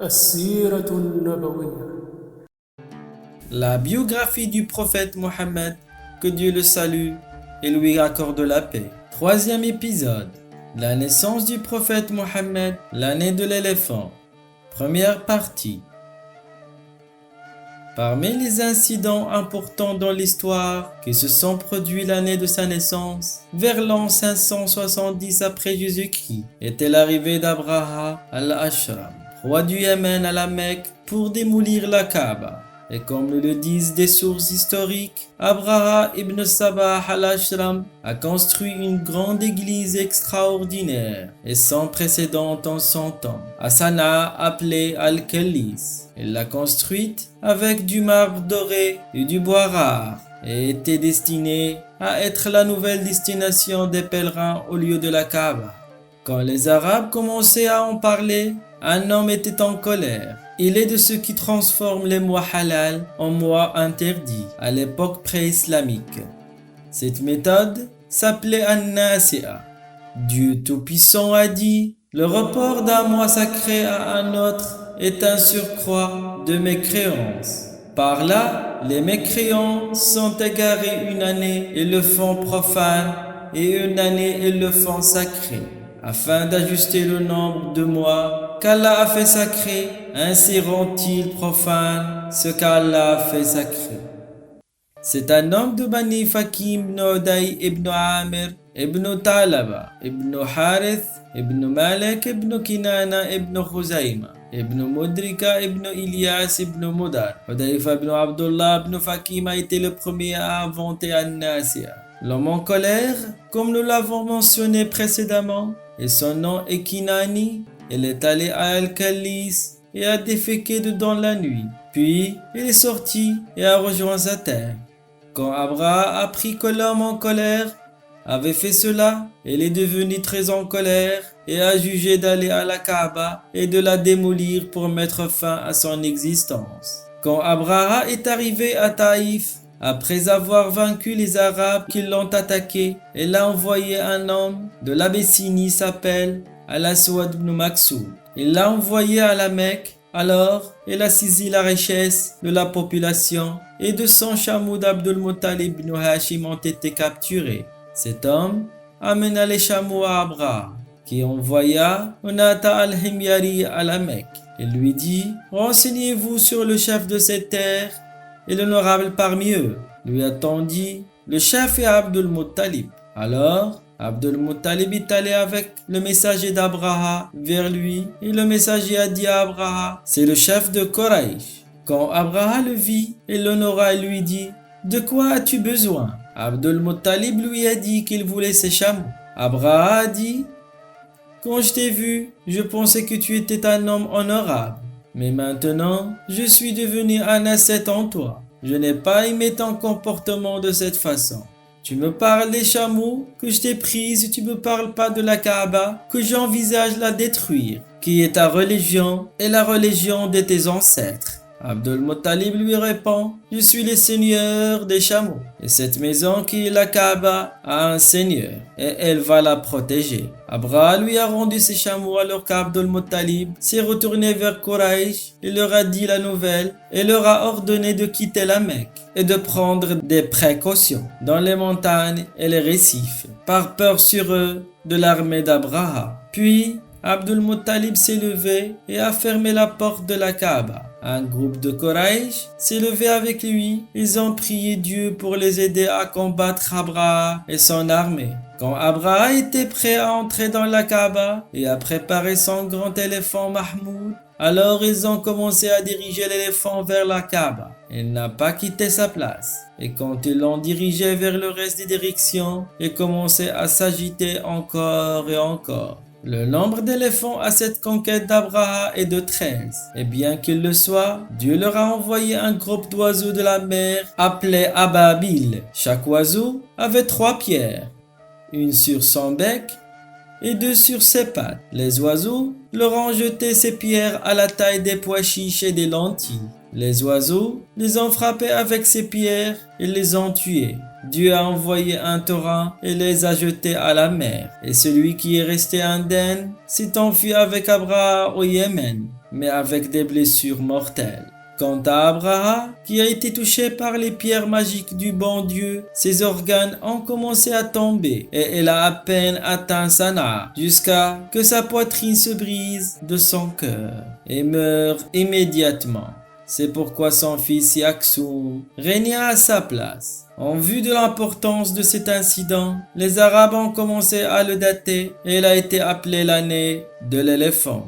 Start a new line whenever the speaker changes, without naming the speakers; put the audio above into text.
السيرة النبوية.
La biographie du prophète Mohammed, que Dieu le salue et lui accorde la paix. Troisième épisode, la naissance du prophète Mohammed, l'année de l'éléphant. Première partie. Parmi les incidents importants dans l'histoire qui se sont produits l'année de sa naissance, vers l'an 570 après Jésus-Christ, était l'arrivée d'Abraha al-Ashram, roi du Yémen à la Mecque, pour démolir la Kaaba. Et comme le disent des sources historiques, Abraha ibn Sabah al-Ashram a construit une grande église extraordinaire et sans précédent en son temps, à Sanaa appelée Al-Khalis. Il l'a construite avec du marbre doré et du bois rare et était destinée à être la nouvelle destination des pèlerins au lieu de la Kaaba. Quand les Arabes commençaient à en parler, un homme était en colère. Il est de ceux qui transforment les mois halal en mois interdits à l'époque pré-islamique. Cette méthode s'appelait An-Nasi'a. Dieu Tout-Puissant a dit: le report d'un mois sacré à un autre est un surcroît de mécréance. Par là, les mécréants sont égarés une année et le font profane, et une année et le font sacré, afin d'ajuster le nombre de mois qu'Allah a fait sacré. Ainsi rend-il profane ce qu'Allah a fait sacré. C'est un homme de Bani Fakim ibn Uday ibn Amir ibn Talaba ibn Harith ibn Malik ibn Kinana ibn Khuzayma ibn Mudrika ibn Ilyas ibn Mudar. Hudayfa ibn Abdullah ibn Fakim a été le premier à inventer An-Nasi'a. L'homme en colère, comme nous l'avons mentionné précédemment, et son nom est Kinani. Il est allé à Al-Khalis et a déféqué dedans la nuit. Puis, il est sorti et a rejoint sa terre. Quand Abraha apprit que l'homme en colère avait fait cela, il est devenu très en colère et a jugé d'aller à la Kaaba et de la démolir pour mettre fin à son existence. Quand Abraha est arrivé à Taïf, après avoir vaincu les Arabes qui l'ont attaqué, il a envoyé un homme de l'Abyssinie s'appelle Al-Aswad ibn Maksoud. Il l'a envoyé à la Mecque. Alors, il a saisi la richesse de la population et de son chameau d'Abdul Muttalib ibn Hashim ont été capturés. Cet homme amena les chameaux à Abraha, qui envoya Unata al-Himyari à la Mecque. Il lui dit: renseignez-vous sur le chef de cette terre et l'honorable parmi eux. Lui a-t-on dit: le chef est Abdul Muttalib. Alors, Abdul Muttalib est allé avec le messager d'Abraha vers lui et le messager a dit à Abraha: c'est le chef de Quraysh. Quand Abraha le vit, il l'honora et lui dit: de quoi as-tu besoin? Abdul Muttalib lui a dit qu'il voulait ses chameaux. Abraha a dit: quand je t'ai vu, je pensais que tu étais un homme honorable. Mais maintenant, je suis devenu un ascète en toi. Je n'ai pas aimé ton comportement de cette façon. Tu me parles des chameaux que je t'ai pris et tu me parles pas de la Kaaba que j'envisage la détruire, qui est ta religion et la religion de tes ancêtres. Abdul Muttalib lui répond: je suis le seigneur des chameaux et cette maison qui est la Kaaba a un seigneur et elle va la protéger. Abraha lui a rendu ses chameaux alors qu'Abdul Muttalib s'est retourné vers Quraysh. Il leur a dit la nouvelle et leur a ordonné de quitter la Mecque et de prendre des précautions dans les montagnes et les récifs par peur sur eux de l'armée d'Abraha. Puis Abdul Muttalib s'est levé et a fermé la porte de la Kaaba. Un groupe de Quraysh s'est levé avec lui. Ils ont prié Dieu pour les aider à combattre Abraha et son armée. Quand Abraha était prêt à entrer dans la Kaaba et à préparer son grand éléphant Mahmoud, alors ils ont commencé à diriger l'éléphant vers la Kaaba. Il n'a pas quitté sa place. Et quand ils l'ont dirigé vers le reste des directions, il commençait à s'agiter encore et encore. Le nombre d'éléphants à cette conquête d'Abraha est de 13. Et bien qu'il le soit, Dieu leur a envoyé un groupe d'oiseaux de la mer appelé Ababil. Chaque oiseau avait 3 pierres, une sur son bec et 2 sur ses pattes. Les oiseaux leur ont jeté ces pierres à la taille des pois chiches et des lentilles. Les oiseaux les ont frappés avec ces pierres et les ont tués. Dieu a envoyé un torrent et les a jetés à la mer. Et celui qui est resté indemne s'est enfui avec Abraha au Yémen. mais avec des blessures mortelles. Quant à Abraha, qui a été touché par les pierres magiques du bon Dieu, ses organes ont commencé à tomber et elle a à peine atteint Sanaa, jusqu'à que sa poitrine se brise de son cœur et meurt immédiatement. C'est pourquoi son fils Yaksum régna à sa place. En vue de l'importance de cet incident, les Arabes ont commencé à le dater et il a été appelé l'année de l'éléphant.